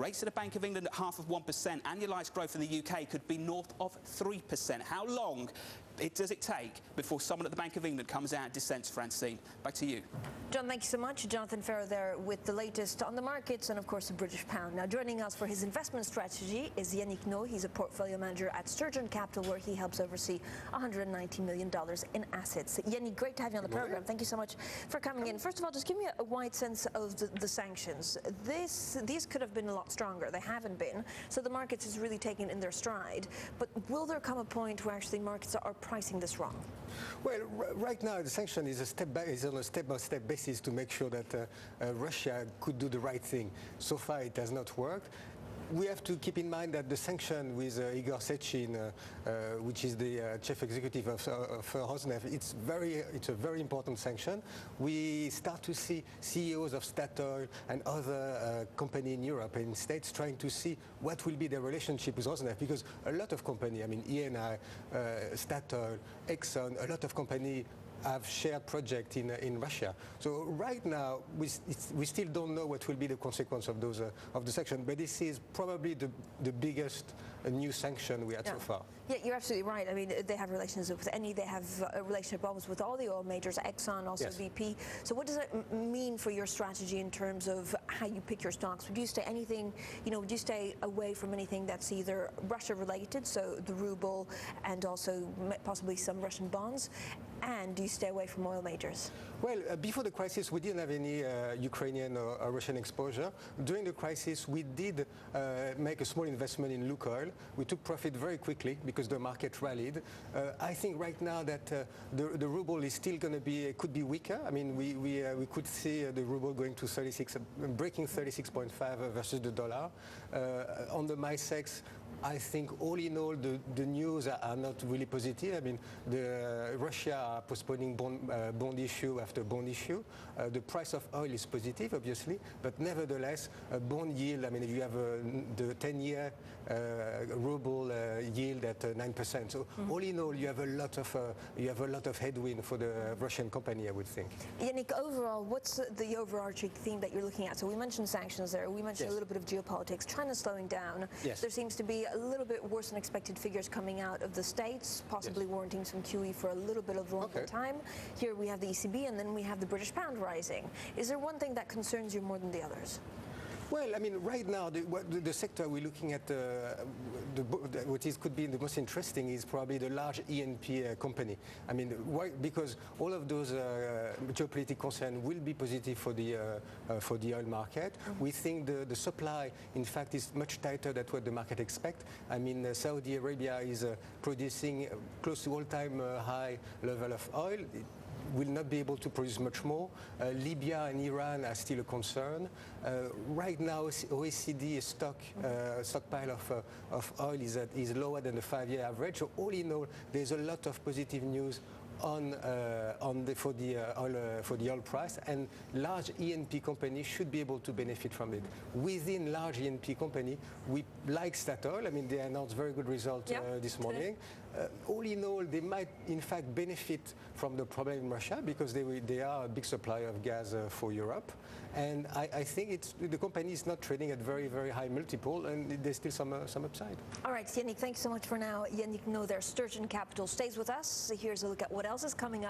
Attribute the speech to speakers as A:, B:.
A: Rates at the Bank of England at 0.5%. Annualised growth in the UK could be north of 3%. How long does it take before someone at the Bank of England comes out and dissents, Francine? Back to you.
B: John, thank you so much. Jonathan Ferro there with the latest on the markets and, of course, the British pound. Now, joining us for his investment strategy is Yannick Naud. He's a portfolio manager at Sturgeon Capital, where he helps oversee $190 million in assets. Yannick, great to have you on the program. Thank you so much for coming in. First of all, just give me a wide sense of the sanctions. These could have been a lot stronger. They haven't been. So the markets is really taking in their stride. But will there come a point where actually markets are pricing this wrong?
C: Well, right now the sanction is on a step-by-step basis to make sure that Russia could do the right thing. So far it has not worked. We have to keep in mind that the sanction with Igor Sechin, which is the chief executive of Rosneft, it's a very important sanction. We start to see CEOs of Statoil and other companies in Europe and States trying to see what will be their relationship with Rosneft, because a lot of companies, I mean Eni, Statoil, Exxon, a lot of companies have shared projects in Russia. So right now we still don't know what will be the consequence of those of the sanction, but this is probably the biggest new sanction we had so far.
B: Yeah, you're absolutely right. I mean, they have relations with Eni, they have a relationship almost with all the oil majors, Exxon, also BP. So what does that mean for your strategy in terms of how you pick your stocks? Would you stay would you stay away from anything that's either Russia related, so the ruble and also possibly some Russian bonds, and do you stay away from oil majors?
C: Well, before the crisis, we didn't have any Ukrainian or Russian exposure. During the crisis, we did make a small investment in Lacqua. We took profit very quickly because the market rallied. I think right now that the ruble is still going to be, could be weaker. I mean, we could see the ruble going to 36, breaking 36.5 versus the dollar. On the MySex, I think all in all the news are not really positive. I mean, Russia are postponing bond issue after bond issue. The price of oil is positive, obviously, but nevertheless, a bond yield. I mean, you have the 10-year ruble yield at 9%. So all in all, you have a lot of headwind for the Russian company, I would think.
B: Yannick, overall, what's the overarching theme that you're looking at? So we mentioned sanctions there. We mentioned a little bit of geopolitics. China's slowing down. There seems to be a little bit worse than expected figures coming out of the States, possibly warranting some QE for a little bit of longer time. Here we have the ECB, and then we have the British pound rising. Is there one thing that concerns you more than the others?
C: Well, I mean, right now, the sector we're looking at, could be the most interesting is probably the large E&P company. I mean, why? Because all of those geopolitical concerns will be positive for the oil market. We think the supply, in fact, is much tighter than what the market expects. I mean, Saudi Arabia is producing close to all-time high level of oil. It will not be able to produce much more. Libya and Iran are still a concern. Right now, OECD stockpile of oil is lower than the 5-year average. So all in all, there's a lot of positive news for the oil price, and large E&P companies should be able to benefit from it. Within large E&P company, we like Statoil. I mean, they announced very good results this morning. All in all, they might in fact benefit from the problem in Russia because they are a big supplier of gas for Europe, and I think the company is not trading at very, very high multiple, and there's still some upside.
B: All right, Yannick, thanks so much for now. Yannick Naud there, Sturgeon Capital, stays with us. Here's a look at what else is coming up.